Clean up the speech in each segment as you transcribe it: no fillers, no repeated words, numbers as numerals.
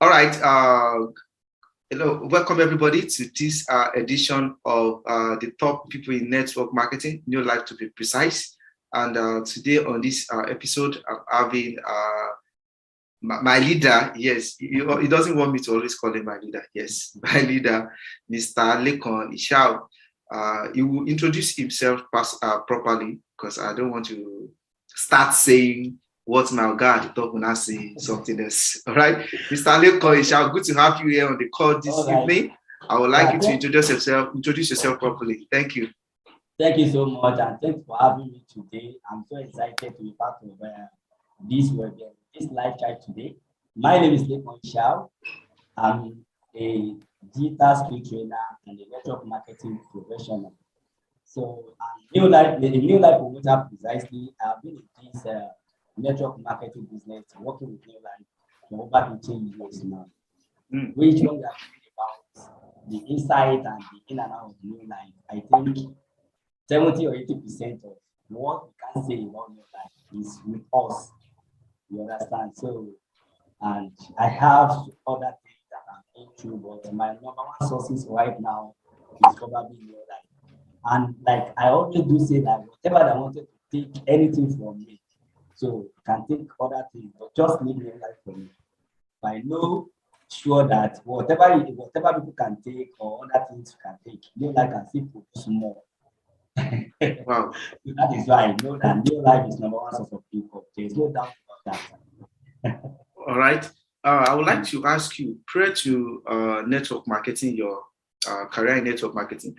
All right. Hello, welcome everybody to this edition of the top people in network marketing, NeoLife to be precise. And today on this episode, I'm having my leader. Yes, he doesn't want me to always call him my leader. Yes, my leader, Mr. Lekon Ishao. He will introduce himself properly because I don't want to start saying what my God talk when I say something else. All right, Mr. Lekon Ishao, good to have you here on the call this evening. I would like you to introduce yourself properly. Thank you. Thank you so much, and thanks for having me today. I'm so excited to be part of this webinar, this live chat today. My name is Lekon Ishao. I'm a digital skill trainer and a network marketing professional. So, the NeoLife promoter precisely. I've been in this network marketing business, working with NeoLife for over 15 years now. Which one we are talking about the inside and the in and out of NeoLife, I think 70 or 80% of what we can say about NeoLife is with us. You understand? So, and I have other things that I'm into, but my number one sources right now is probably NeoLife. And like I always do say that whatever I wanted to take anything from me, so can take other things, but just leave NeoLife for me. I know sure that whatever people can take or other things you can take, NeoLife can still produce more. Wow. That is why I know that NeoLife is number one source of income. There is no doubt about that. All right. I would like to ask you, prior to network marketing, your career in network marketing,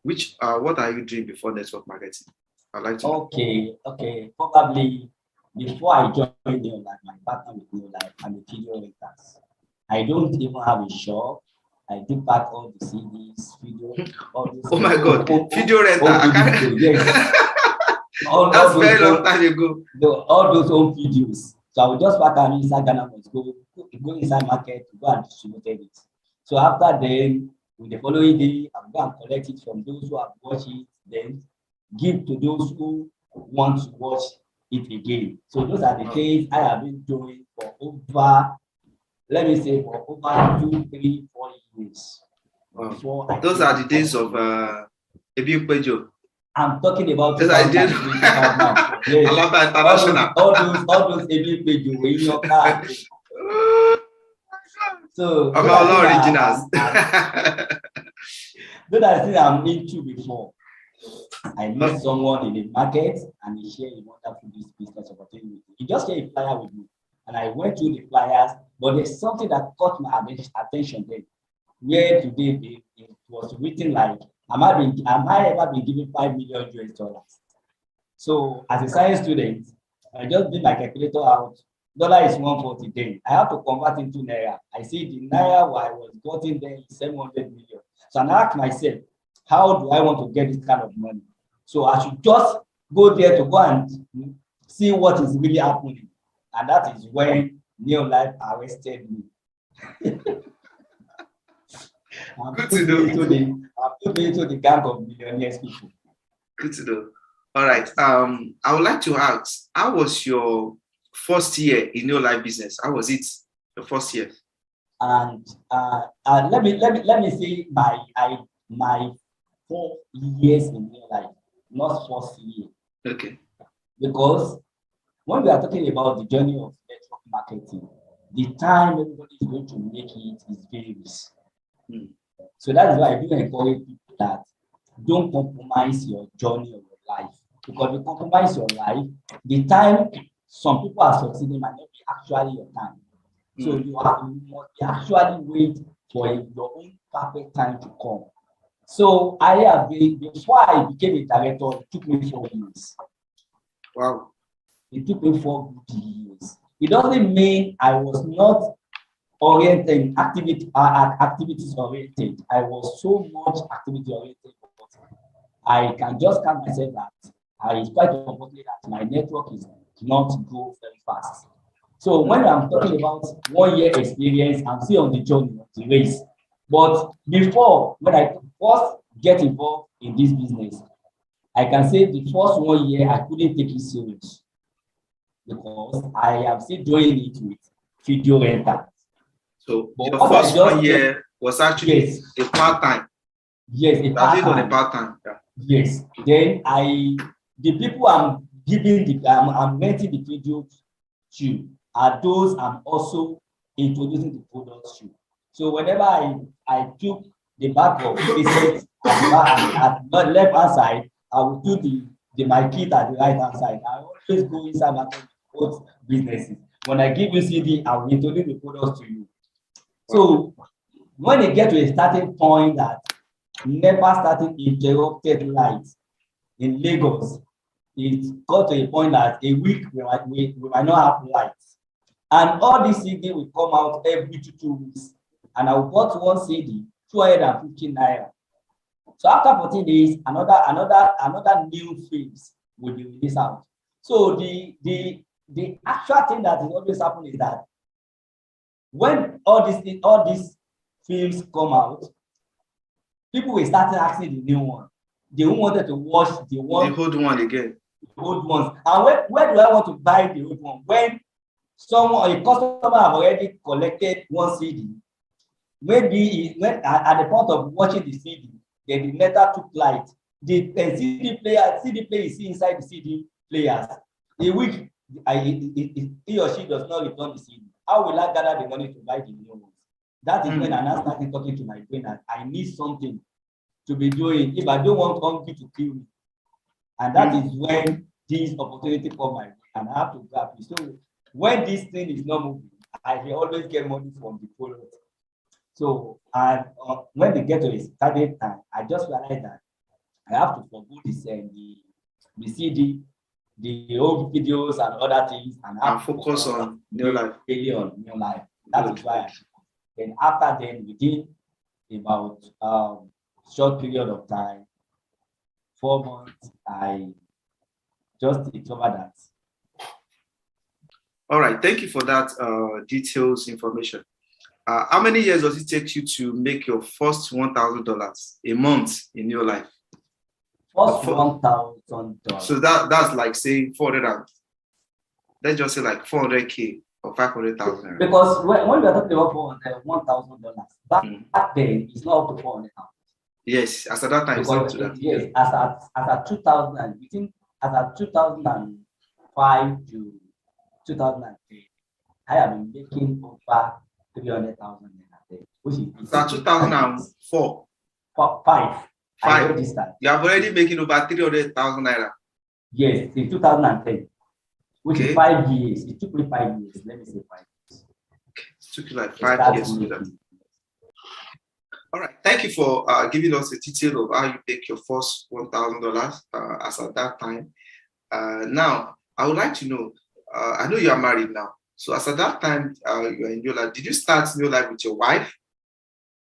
what are you doing before network marketing? I'd like to know. Okay. Probably before I joined NeoLife, my partner with NeoLife, I'm a video renter. I don't even have a shop. I do pack all the CDs, video, all those. Oh my God, video renter. Yes. That's very long time ago. All those home videos. So I will just pack them inside Ghana, go inside market to go and distribute it. So after then, with the following day, I'll go and collect it from those who have watched it, then give to those who want to watch it again. So those are the things I have been doing for over 2, 3, 4 years. Wow. Those are the days of Ebi Pejo. I'm talking about those are the days. Yes. International. All those Ebi Pejo were in your car. So about all originals. Those are things I'm into before. I met someone in the market and he shared a wonderful business opportunity. He just shared a flyer with me. And I went through the flyers, but there's something that caught my attention then. Where today it was written like, am I ever been given $5 million US? So as a science student, I just did my calculator out. Dollar is 140 then. I have to convert into Naira. I see the Naira I was getting there is 700 million. So I asked myself, how do I want to get this kind of money? So I should just go there to go and see what is really happening. And that is when NeoLife arrested me. I'm putting into the gang of millionaires people. Good to know. All right. I would like to ask, how was your first year in NeoLife business? How was it your first year? And let me say my 4 years in NeoLife, not first year. Okay. Because when we are talking about the journey of network marketing, the time everybody is going to make it is varies. So that is why I do encourage people that don't compromise your journey of your life. Because if you compromise your life, the time some people are succeeding might not be actually your time. So you must actually wait for your own perfect time to come. So before I became a director, it took me 4 years. Wow. It took me 4 good years. It doesn't mean I was not oriented, activities oriented. I was so much activity oriented, but I can just count myself that it's quite unfortunate that my network is not grow very fast. So when I'm talking about 1 year experience, I'm still on the journey of the race. But before, when I first get involved in this business, I can say the first 1 year I couldn't take it serious because I am still doing it with video rental. So But your what I first just 1 year was actually yes, a part-time. yes, a That's it on a part-time. part-time. Yeah. Yes. Then the people I'm giving I'm renting the video to are those I'm also introducing the products to. So whenever I took the back of facet at the back at the left hand side, I will do the my kit at the right hand side. I always go inside my both businesses. When I give you CD, I will introduce the products to you. So when they get to a starting point that never started interrupted lights in Lagos, it got to a point that a week we might not have lights. And all these CD will come out every 2 weeks. And I bought one CD, 250 naira. So after 14 days, another new films will be released out. So the actual thing that is always happening is that when all these films come out, people will start asking the new one. They won't wanted to watch the old one again. The old ones. And where do I want to buy the old one? When a customer have already collected one CD, maybe when at the point of watching the CD, then the metal took light. The CD player is inside the CD players. A week, he or she does not return the CD. How will I gather the money to buy the new ones? That is when I now started talking to my trainer. I need something to be doing if I don't want hungry to kill me. And that is when this opportunity come my way, and I have to grab it. So when this thing is not moving, I will always get money from the product. So and when they get to a certain time, I just realized that I have to forgo this the CD, the old videos and other things, and focus on NeoLife. NeoLife. That is why. Then after then, within about short period of time, 4 months, I just discovered that. All right, thank you for that details information. How many years does it take you to make your first $1,000 a month in your life? First $1,000. So that's like saying 400. Let's just say like 400K or 500,000. Because when we are talking about $1,000, back then it's not up to 400,000. Yes, as at that time, because to that. Yes, as at 2000, between as at 2005 to 2003, I have been making over 300,000 naira, which is at 2004. Five. You have already making over 300,000 naira. Yes, in 2010, which is 5 years. It took me 5 years. Let me say 5 years. It took you like 5 years to do that. All right, thank you for giving us a detail of how you make your first $1,000 as at that time. Now, I would like to know, I know you are married now. So as at that time, you are in NeoLife. Did you start NeoLife with your wife?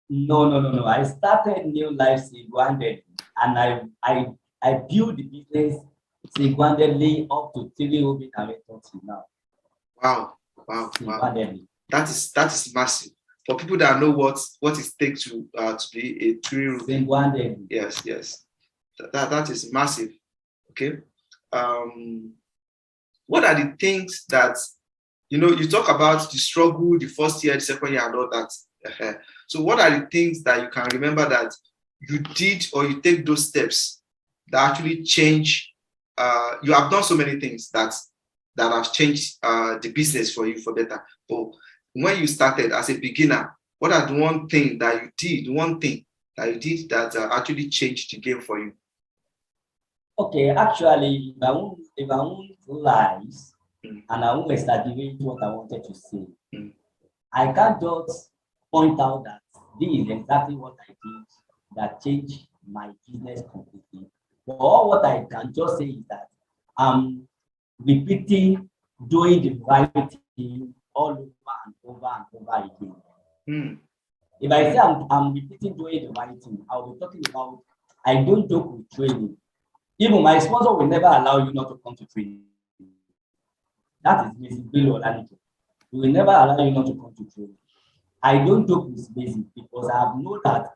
No. I started NeoLife single-handedly, and I built the business single-handedly up to 3 now. Wow. That is massive. For people that know what it takes to be a true single-handedly. Yes. That is massive. Okay. What are the things that you talk about the struggle, the first year, the second year, and all that. So what are the things that you can remember that you did or you take those steps that actually change? You have done so many things that have changed the business for you for better. But when you started as a beginner, what are the one thing that you did that actually changed the game for you? Okay, actually, if I won't lies and I won't exaggerate what I wanted to say, I can't just point out that this is exactly what I did that changed my business completely. But all what I can just say is that I'm repeating, doing the right thing all over and over again. If I say I'm repeating, doing the right thing, I'll be talking about I don't joke with training. Even my sponsor will never allow you not to come to training. That is basic. We will never allow you not to come to training. I don't joke with basic because I have known that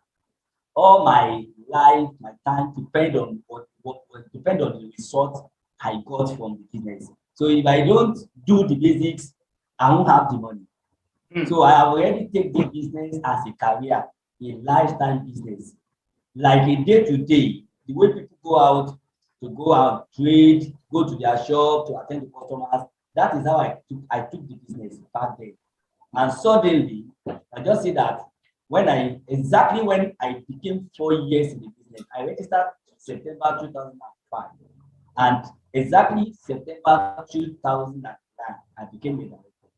all my life, my time depend on the result I got from the business. So if I don't do the basics, I won't have the money. So I have already taken the business as a career, a lifestyle business. Like a day-to-day, the way people go out, trade, go to their shop to attend to customers. That is how I took the business back then. And suddenly, I just say that when I became 4 years in the business, I registered September 2005. And exactly September 2009, I became a director.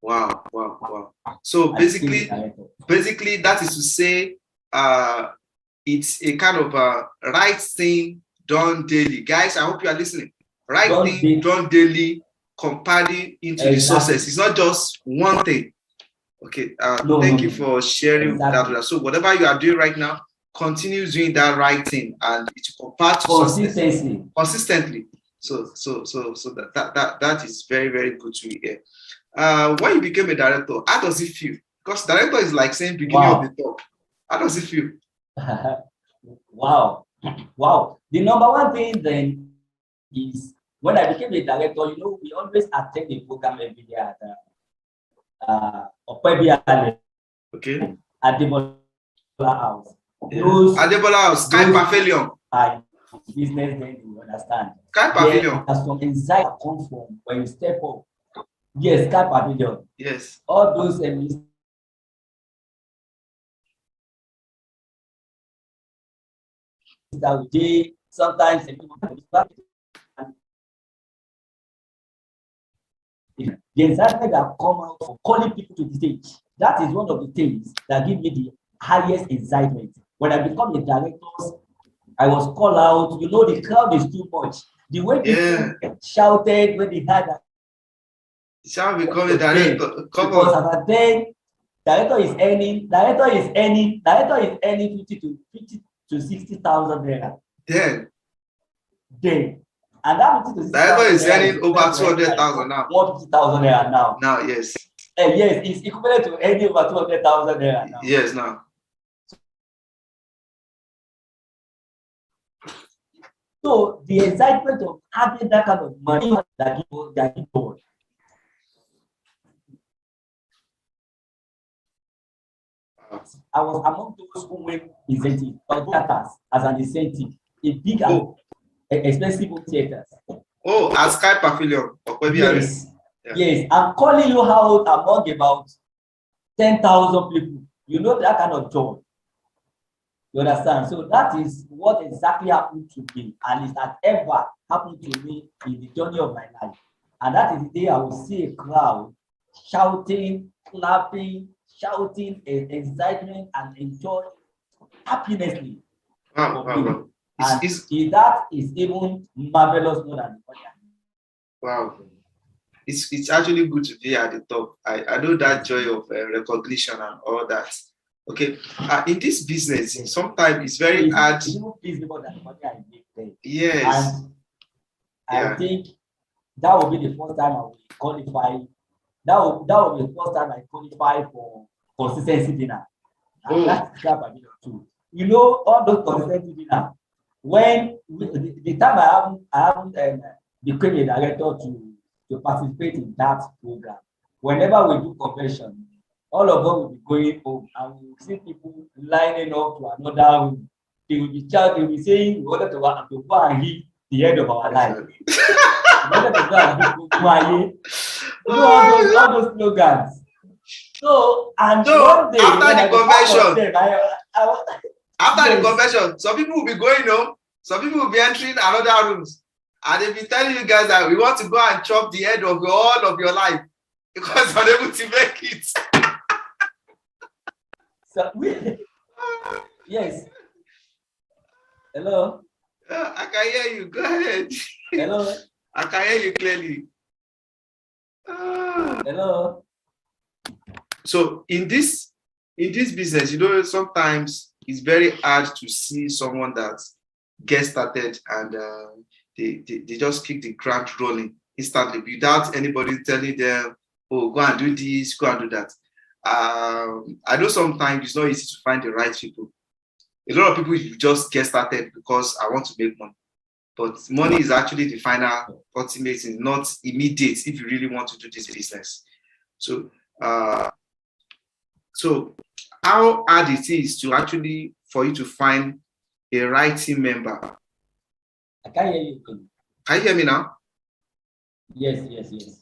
Wow. So basically that is to say, it's a kind of right thing done daily. Guys, I hope you are listening. Right thing done daily, compounding into resources. It's not just one thing. Okay. Thank you for sharing that. So whatever you are doing right now, continue doing that right thing, and it will compound to consistently. So that is very, very good to hear. When you became a director, how does it feel? Because director is like saying beginning of the top. How does it feel? Wow. The number one thing then is when I became a director, we always attend the program every day at okay. At the House. Adebola House, Sky Pavilion. Business then, you understand. Sky Pavilion. There's some anxiety that comes from when you step up. Yes, Sky Pavilion. Yes. All those that we did, sometimes the anxiety that come out for calling people to the stage. That is one of the things that give me the highest excitement. When I become a director, I was called out. The crowd is too much. The way people shouted when they had that. Shall become a director? Because at then, director is earning 50 to 60,000 naira. Then. And that 50 to 60,000 director is earning over 200,000 now. 150,000 naira now. Now, yes. Yes, it's equivalent to earning over 200,000 naira now. Yes, now. So the excitement of having that kind of money that you hold. I was among those who win incentive, as an incentive, a big expensive theaters. Oh, as Sky Pavilion. Yes. Yes, I'm calling you out among about 10,000 people. You know that kind of joy. You understand? So that is what exactly happened to me, and it has ever happened to me in the journey of my life. And that is the day I will see a crowd shouting, clapping, shouting, excitement, and enjoy happinessly. Wow. And that is even marvelous more than the other. Wow. It's actually good to be at the top. I know that joy of recognition and all that. Okay. In this business, sometimes it's very hard. Yes. And I think that will be the first time I will qualify. That will be the first time I qualify for consistency dinner. And that's too. All those consistency dinner. When the time I haven't become a director to participate in that program, whenever we do convention, all of them will be going home, and we will see people lining up to another room. They will be shouting, they will be saying, we wanted to go and hit the end of our life. We wanted to go and hit all those slogans. So, one day, after the convention, after the convention, some people will be going home, some people will be entering another rooms, and they'll be telling you guys that we want to go and chop the end of all of your life because you're unable to make it. So yes. Hello. I can hear you. Go ahead. Hello. I can hear you clearly. Hello. So in this business, sometimes it's very hard to see someone that gets started and they just kick the ground rolling instantly without anybody telling them, oh, go and do this, go and do that. I know sometimes it's not easy to find the right people. A lot of people just get started because I want to make money. But money is actually the final ultimate, it's not immediate if you really want to do this business. So So how hard it is to actually for you to find a right team member? I can't hear you. Can you hear me now? Yes.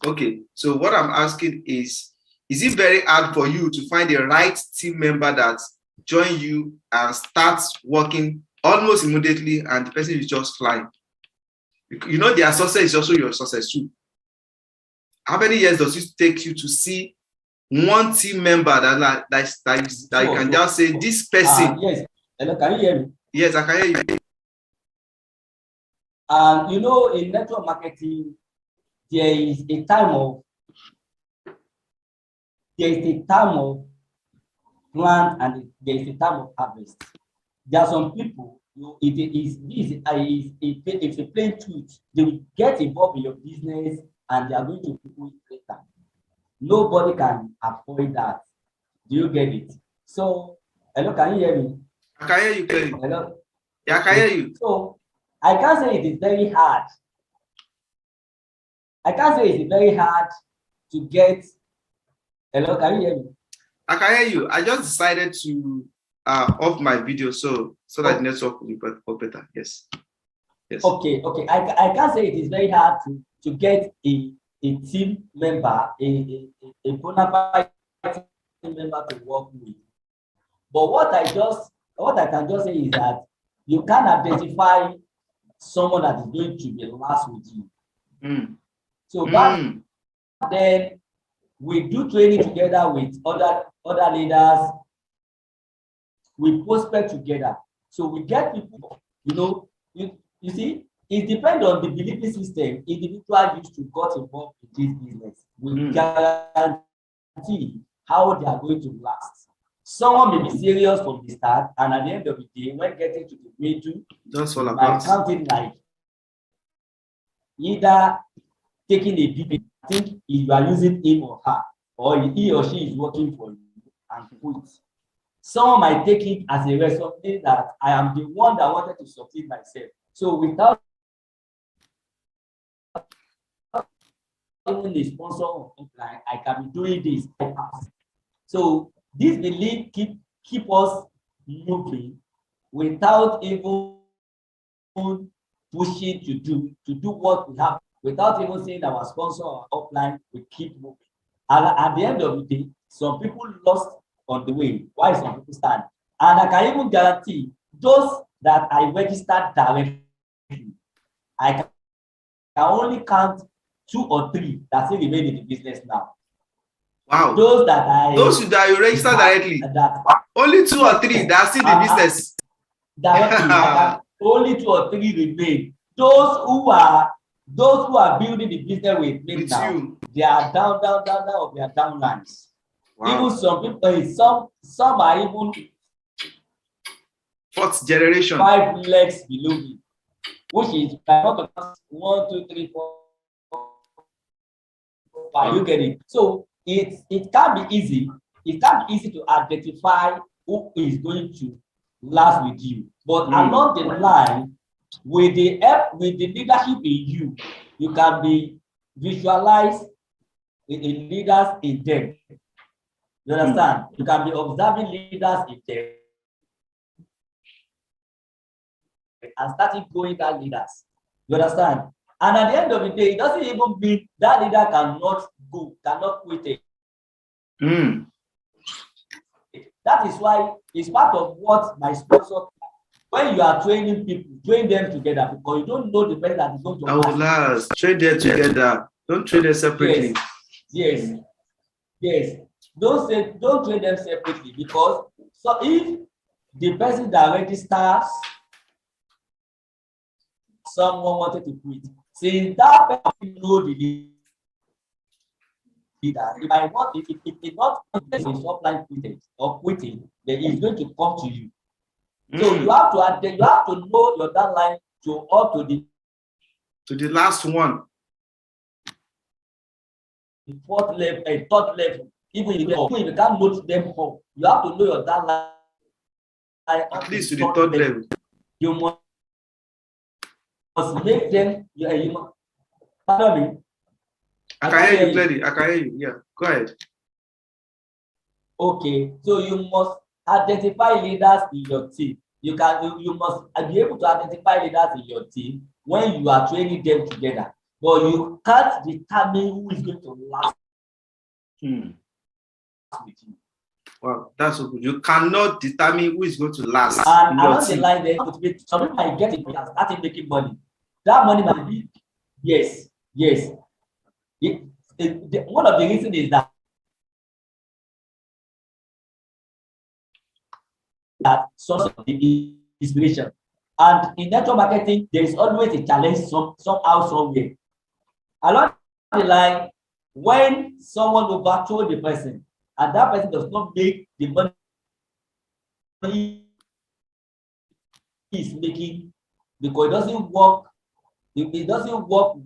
Okay. So what I'm asking is it very hard for you to find the right team member that join you and starts working almost immediately, and the person is just flying? You know, their success is also your success too. How many years does it take you to see one team member that you can just say this person? Yes. Hello, can you hear me? Yes, I can hear you. You know, in network marketing, there is a time of plant and there is a time of harvest. There are some people, it's a plain truth. They will get involved in your business and they are going to people it later. Nobody can avoid that. Do you get it? So, hello, can you hear me? I can hear you clearly. Hello? Yeah, I can hear you. So, I can't say it is very hard. I can't say it's very hard to get. Hello, can you hear me? I can hear you. I just decided to off my video so that the network will be better. Yes. Okay. I can't say it is very hard to get a team member, a bona fide team member to work with. But what I can just say is that you can identify someone that is going to be last with you. So then we do training together with other leaders. We prospect together. So we get people, you see, it depends on the belief system individual used to got involved in this business. We guarantee how they are going to last. Someone may be serious from the start, and at the end of the day, when getting to the middle, that's all about counting like either taking a big, I think if you are using him or her, or he or she is working for you and quit. Someone might take it as a responsibility that I am the one that wanted to succeed myself. So without even the sponsor of online, I can be doing this. So this belief keep us moving without even pushing to do what we have, without even saying our sponsor or offline, we keep moving. And at the end of the day, some people lost on the way, while some people stand. And I can even guarantee those that I registered directly, I can only count 2 or 3 that still remain in the business now. Wow. Those that you registered directly, only 2 or 3 that are still in the business. Directly, only 2 or 3 remain. Those who are building the business with me now, they are down of their downlines. Wow. Even some people, some are even 4th generation, 5 legs below me, which is 1, 2, 3, 4, 5. You get it? So it can be easy. It can be easy to identify who is going to last with you, but along the line, with the leadership in you can be visualized in leaders in them. You understand? You can be observing leaders in them and starting growing that leaders. You understand? And at the end of the day, it doesn't even mean that leader cannot quit it. That is why it's part of what my sponsor. When you are training people, train them together, because you don't know the person that is going to last. Train them together. Don't train them separately. Yes. Don't train them separately, because so if the person that registers someone wanted to quit, since that person know the leader, if I want, if not is offline quitting, then he's going to come to you. So you have to know your downline to the last one. The 4th level, 3rd level. Even if you can't note them all, you have to know your downline at least to the 3rd level. You must make them. Pardon me. I can hear you clearly. I can hear you. Yeah, go ahead. Okay, so you must identify leaders in your team. You must be able to identify leaders in your team when you are training them together. But you can't determine who is going to last with you. Well, that's so good. You cannot determine who is going to last. And along the line, then some people might get it and start making money. That money might be, yes. One of the reasons is that source of the inspiration. And in network marketing, there is always a challenge somehow, somewhere. Along the line, when someone overthrows the person and that person does not make the money he is making, because it doesn't work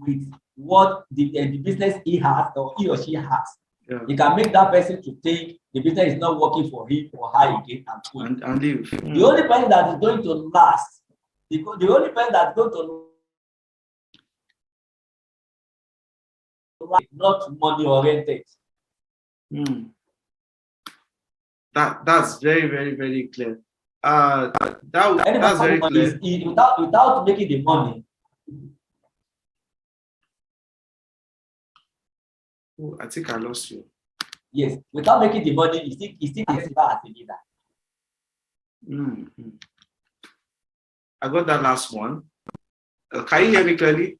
with what the business he has or he or she has. Yeah. You can make that person to think the business is not working for him or her again and leave. The only person that is going to last, the only person that's going to last, not money oriented. That's very, very, very clear. That's very clear. Without making the money. Oh, I think I lost you. Yes, without making the money, you still consider as a leader. I got that last one. Can you hear me clearly?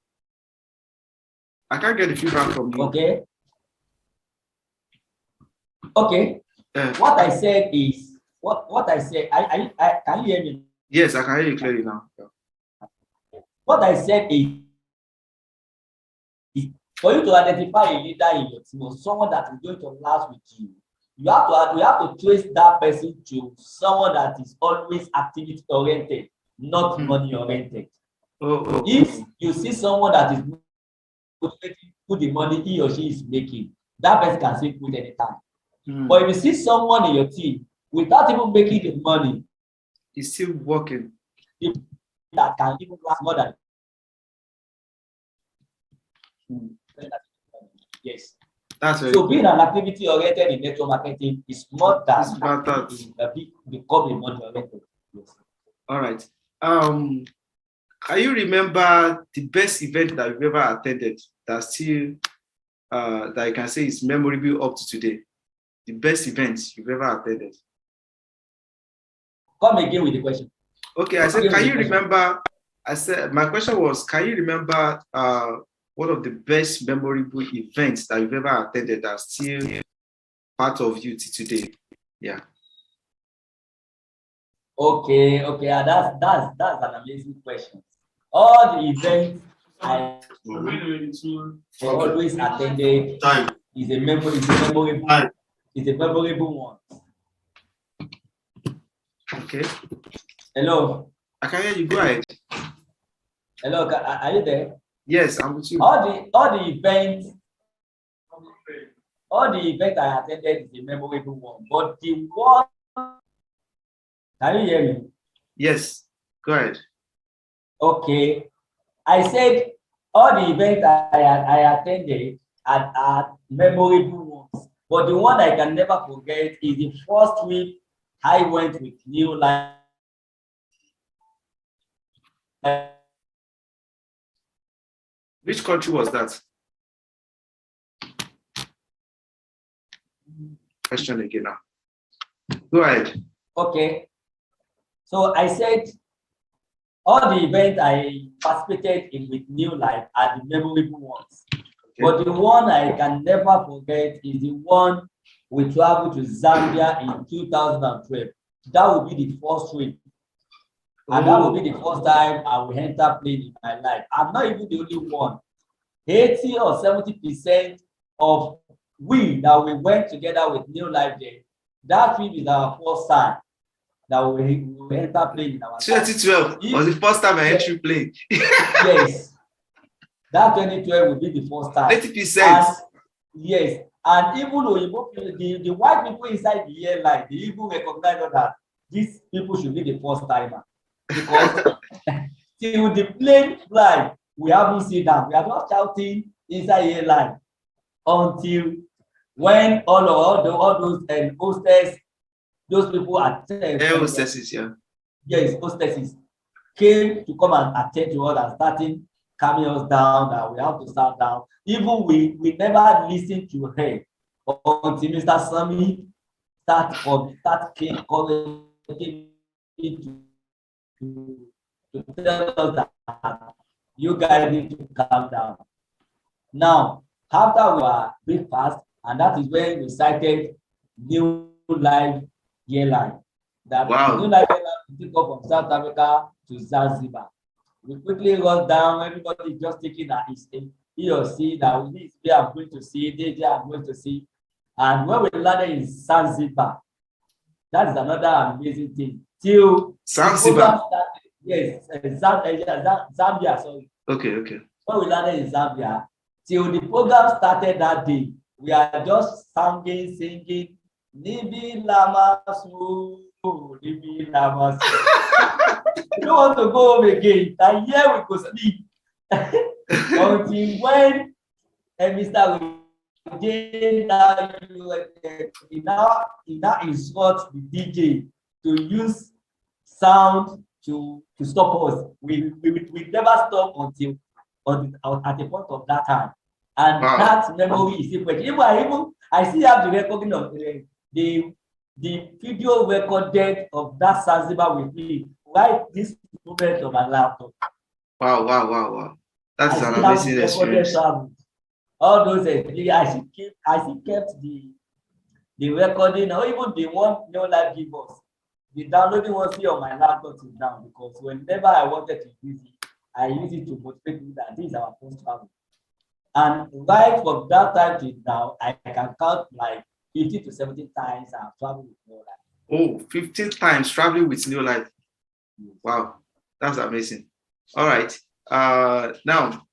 I can't get the feedback from you. Okay. What I said is what I said. I can you hear me? Yes, I can hear you clearly now. What I said is for you to identify a leader in your team or someone that is going to last with you, you have to trace that person to someone that is always activity oriented, not money oriented. If you see someone that is motivated to the money he or she is making, that person can still quit anytime. But if you see someone in your team without even making the money, he's still working, that can even last more than. Yes. That's very so being an activity oriented in network marketing is more than become a money oriented. Yes. All right. Can you remember the best event that you've ever attended that still that you can say is memorable up to today? The best events you've ever attended. Come again with the question. Okay, I said, can you remember? I said my question was, can you remember one of the best memorable events that you've ever attended that's still part of you today? Yeah. Okay, that's an amazing question. All the events I always attended is a memorable one. Okay. Hello. I can hear you. Go ahead. Hello, are you there? Yes, I'm with you. All the events I attended is a memorable one. But the one, can you hear me? Yes, go ahead. Okay. I said all the events I attended are memorable ones. But the one I can never forget is the first trip I went with NeoLife. Which country was that? Question again now. Go ahead. Okay. So I said all the events I participated in with NeoLife are the memorable ones. Okay. But the one I can never forget is the one we traveled to Zambia in 2012. That will be the first trip. And that will be the first time I will enter plane in my life. I'm not even the only one. 80 or 70% of we that we went together with NeoLife there, that trip is our first time that we enter plane in our 2012 was the first time I entered plane. Yes. That 2012 will be the first time. 80%. Yes. And even though the white people inside the airline, they even recognize that these people should be the first timer. Because till the plane fly, we haven't seen that. We are not shouting inside the airline until when all those hostess, those people attend. Air hostesses, yeah. Yes, hostesses came to come and attend to us and starting calming us down that we have to start down. Even we never listened to her until Mr. Sami start calling to tell us that you guys need to calm down. Now, after we were breakfast, and that is when we cited NeoLife airline. That NeoLife airline took off from South Africa to Zanzibar. We quickly run down, everybody just taking that he or she that this day I'm going to see, this day I'm going to see. And when we landed in Zanzibar, that is another amazing thing. Till Zanzibar. Yes, Zambia, sorry. Okay. When we landed in Zambia, till the program started that day, we are just singing, Nibi Lama Su, Nibi Lama Su. We don't want to go home again. And here we could sleep. Until when Mr. He now instructs the DJ to use sound to stop us. We never stop until at the point of that time. And that memory is even I still have the recording of the video recorded of that Zanzibar with me right this moment on my laptop. Wow. That's an amazing experience. All those I still kept the recording, or even the one NeoLife give us. The downloading was still on my laptop till now, because whenever I wanted to use it, I use it to motivate me that this is our first travel. And right from that time till now, I can count like 50 to 70 times I've traveled with NeoLife. Oh, 15 times traveling with NeoLife. Yes. Wow, that's amazing. All right. Now,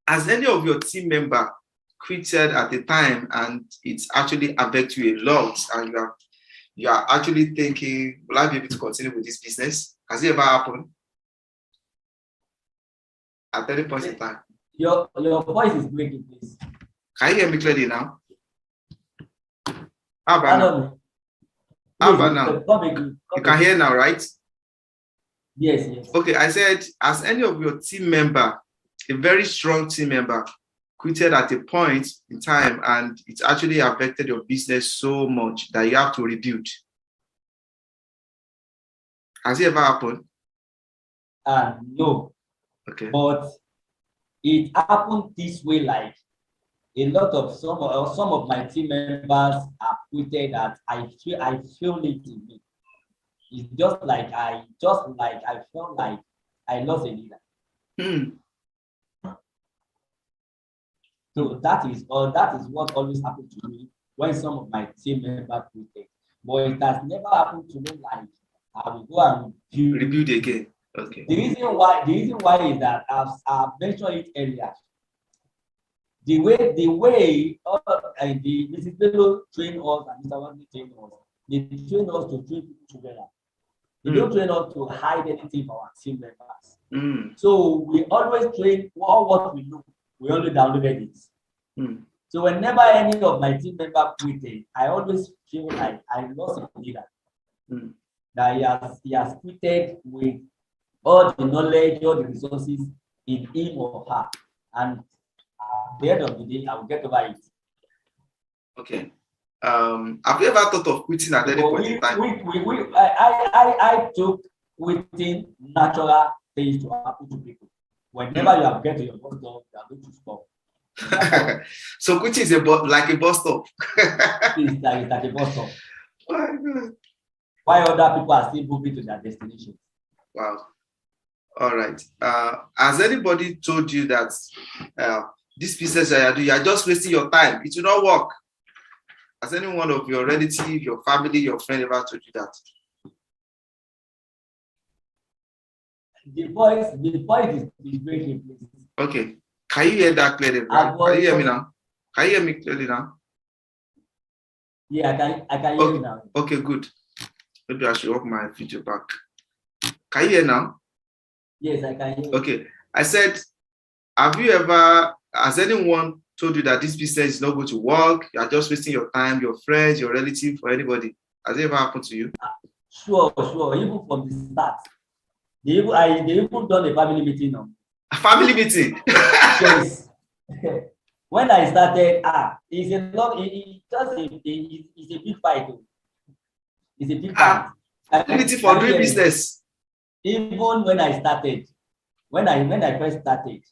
has any of your team member quitted at the time and it's actually affected you a lot, and you are actually thinking, will I be able to continue with this business? Has it ever happened? At any point in time? Your voice is breaking, please. Can you hear me clearly now? How about now? You can hear now, right? Yes. Okay, I said, has any of your team member, a very strong team member, quitted at a point in time and it's actually affected your business so much that you have to rebuild? Has it ever happened? No. Okay. But it happened this way, like a lot of some of my team members are quitted that I feel it in me. It's just like I felt like I lost a leader. So that is what always happened to me when some of my team members quitted. But it has never happened to me like I will go and rebuild again. Okay. The reason why is that I've mentioned it earlier. The way the Mrs. Bello train us and Mr. Wandi train us, they train us to train people together. They don't train us to hide anything from our team members. So we always train all what we know. We only downloaded it. So whenever any of my team members quitted, I always feel like I lost a leader. That he has quitted with all the knowledge, all the resources in him or her. And at the end of the day, I will get over it. Okay. Have you ever thought of quitting at any point in time? I took quitting natural things to happen to people. Whenever you have get to your bus stop, you are going to stop. So quitting is like a bus stop. It's like a bus stop. Oh my God. Why other people are still moving to their destination? Wow. All right. Has anybody told you that this business that you do, you are just wasting your time? It will not work. Has any one of your relatives, your family, your friend ever told you that? The voice is breaking, please. Okay. Can you hear that clearly? Right? Can you hear me now? Can you hear me clearly now? Yeah, I can hear you now. Okay, good. Maybe I should open my video back. Can you hear now? Yes, I can hear you. Okay. I said, has anyone told you that this business is not going to work, you are just wasting your time, your friends, your relative, or anybody? Has it ever happened to you? Sure. Even from the start, they even done a family meeting now. A family meeting? Yes. When I started, it's a lot. It's a big fight. It's a big fight. Meeting for doing business. Even when I started, when I first started,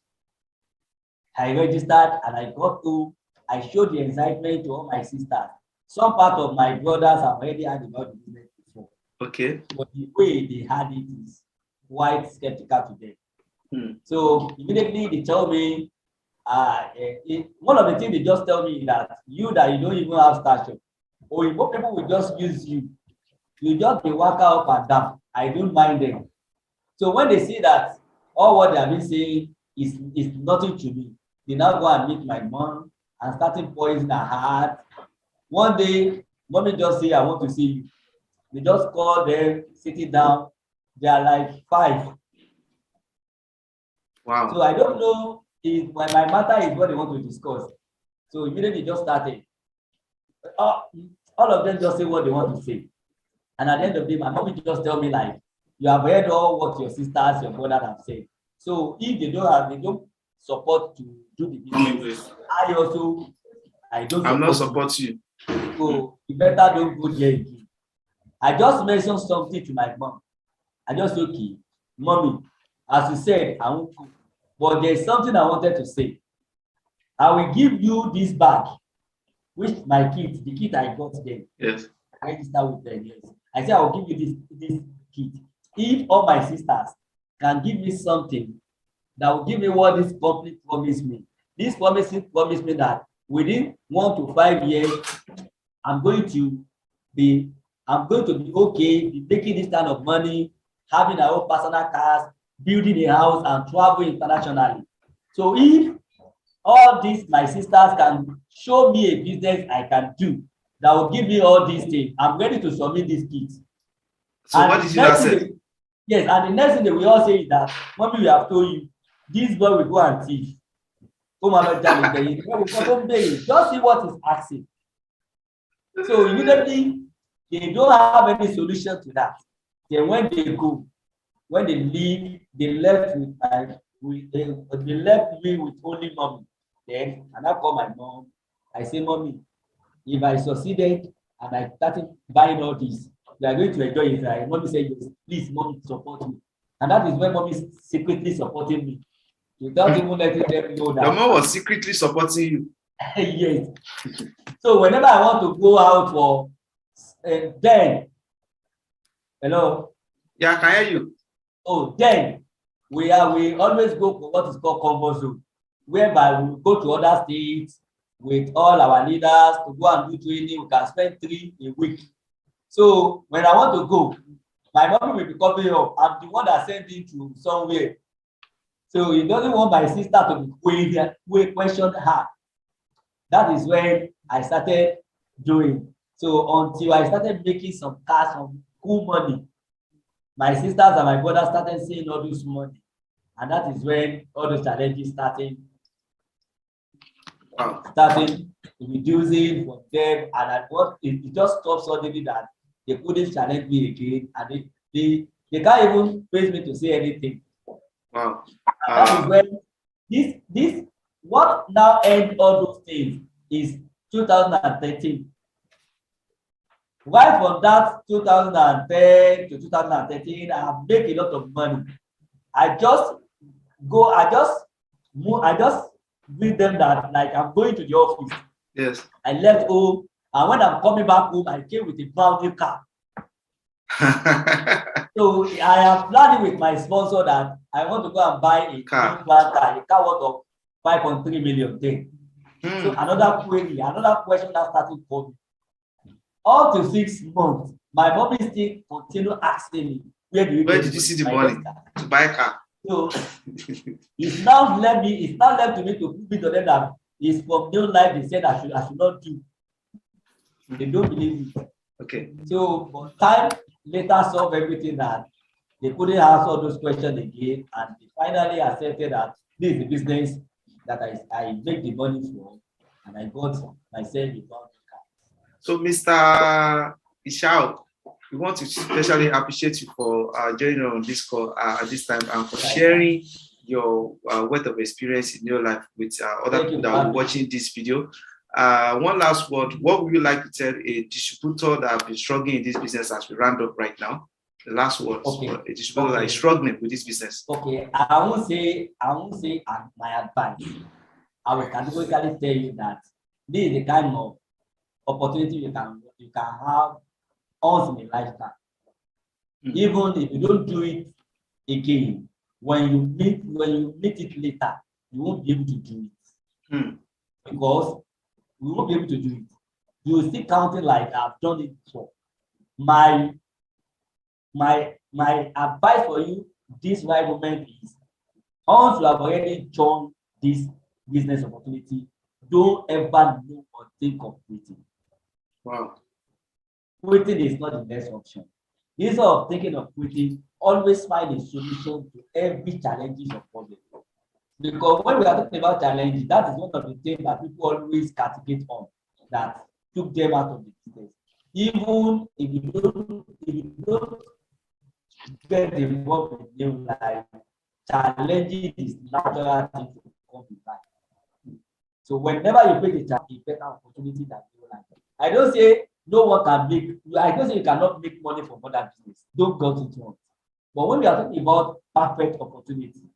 I registered and I got to. I showed the excitement to all my sisters. Some part of my brothers have already heard about the business before. Okay. But the way they had it is quite skeptical to them. So immediately they tell me, one of the things they just tell me is that you don't even have stature, or if people will just use you, you just be worker up and down. I don't mind them. So when they see that all what they have been saying is nothing to me, they now go and meet my mom and starting poison her heart. One day, mommy just say, I want to see you. They just call them, sitting down. They are like 5. Wow. So I don't know if my matter is what they want to discuss. So immediately just started. All of them just say what they want to say. And at the end of the day, my mommy just tell me like, you have heard all what your sisters, your brothers have said. So if they don't support to do the business, I don't not support you. So you better don't go there again. I just mentioned something to my mom. I just say, okay, mommy, as you said, I won't go. But there's something I wanted to say. I will give you this bag, which the kit I got then. Yes. I register with them, yes. I say I will give you this kit. If all my sisters can give me something that will give me what this company promised me. This promised me that within 1 to 5 years, I'm going to be okay, be making this kind of money, having our own personal cars, building a house, and travel internationally. So if all these my sisters can show me a business I can do that will give me all these things, I'm ready to submit this kit. So and what did you say? Yes, and the next thing they will all say is that, mommy, we have told you, this boy will go and thief. Just see what he's asking. So immediately, they don't have any solution to that. Then when they leave, they left me with only mommy. Then and I call my mom. I say, mommy, if I succeeded and I started buying all this, we are going to enjoy it. Right? Mommy said, yes, please, mommy, support me. And that is when mommy is secretly supporting me. Without even letting them know that. Your mom was secretly supporting you. Yes. So whenever I want to go out for then, hello? Yeah, I can hear you. Oh, then we always go for what is called comfort zone, whereby we go to other states with all our leaders to go and do training. We can spend 3 a week. So when I want to go, my mom will be coming up. I'm the one that sent him to somewhere. So he doesn't want my sister to be question her. That is when I started doing. So until I started making some cash, some cool money, my sisters and my brother started seeing all this money. And that is when all those challenges started reducing for them. And it just stopped suddenly that they couldn't challenge me again. And they can't even face me to say anything. Wow. That is when this what now end all those things is 2013. Right from that 2010 to 2013, I have made a lot of money. I just read them that like I'm going to the office. Yes. I left home, and when I'm coming back home, I came with a brand new car. So I am planning with my sponsor that I want to go and buy a car worth of 5.3 million thing. So another question that started for me. Up to 6 months, my mom still continue asking me, where did you see the money to buy a car? So it's now left to me to prove it to them that it's from NeoLife. They said I should not do. They don't believe it. Okay. So but time later solved everything that they couldn't ask all those questions again, and they finally accepted that this is the business that I make the money for, and I got myself a car. So, Mr. Ishao, we want to especially appreciate you for joining on this call at this time and for sharing your wealth of experience in your life with other people that are watching this video. One last word, what would you like to tell a distributor that has been struggling in this business as we round up right now? The last words for a distributor that is struggling with this business. Okay, I won't say my advice. I will categorically tell you that this is the kind of opportunity you can have once in a lifetime. Even if you don't do it again, when you meet it later, you won't be able to do it. Because we won't be able to do it. You will still counting like I've done it before. My advice for you this right moment is, once you have already joined this business opportunity, don't ever know or think of quitting. Wow. Quitting is not the best option. Instead of thinking of quitting, always find a solution to every challenges or problem. Because when we are talking about challenges, that is one of the things that people always castigate on, that took them out of the business. Even if you don't get involved with new life, challenges is natural thing to come in life. So whenever you face a better opportunity than new life, I don't say no one can make. I don't say you cannot make money from other business. Don't go to it. But when we are talking about perfect opportunity,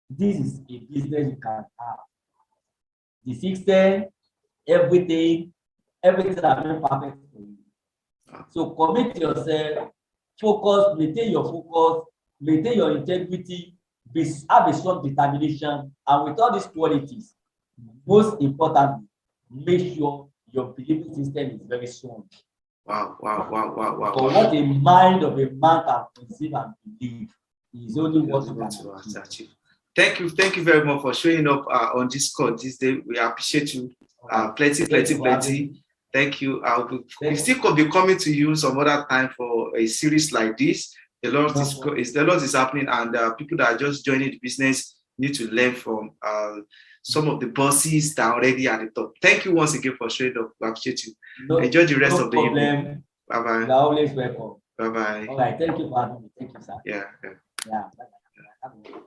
this is a business you can have. The system, everything are being perfect for you. So commit yourself, focus, maintain your focus, maintain your integrity, have a strong determination, and with all these qualities, most importantly, make sure your believing system is very strong. Wow. For what a mind of a man can conceive and believe is only what you can achieve. Thank you very much for showing up on this call this day. We appreciate you. Plenty. Thank you. We still could be coming to you some other time for a series like this. A lot is happening, and people that are just joining the business need to learn from some of the bosses that are already at the top. Thank you once again for showing up. We appreciate you. Enjoy the rest of the evening. Bye bye. You're always welcome. Bye bye. All right. Thank you for having me. Thank you, sir. Yeah. Yeah. Bye-bye.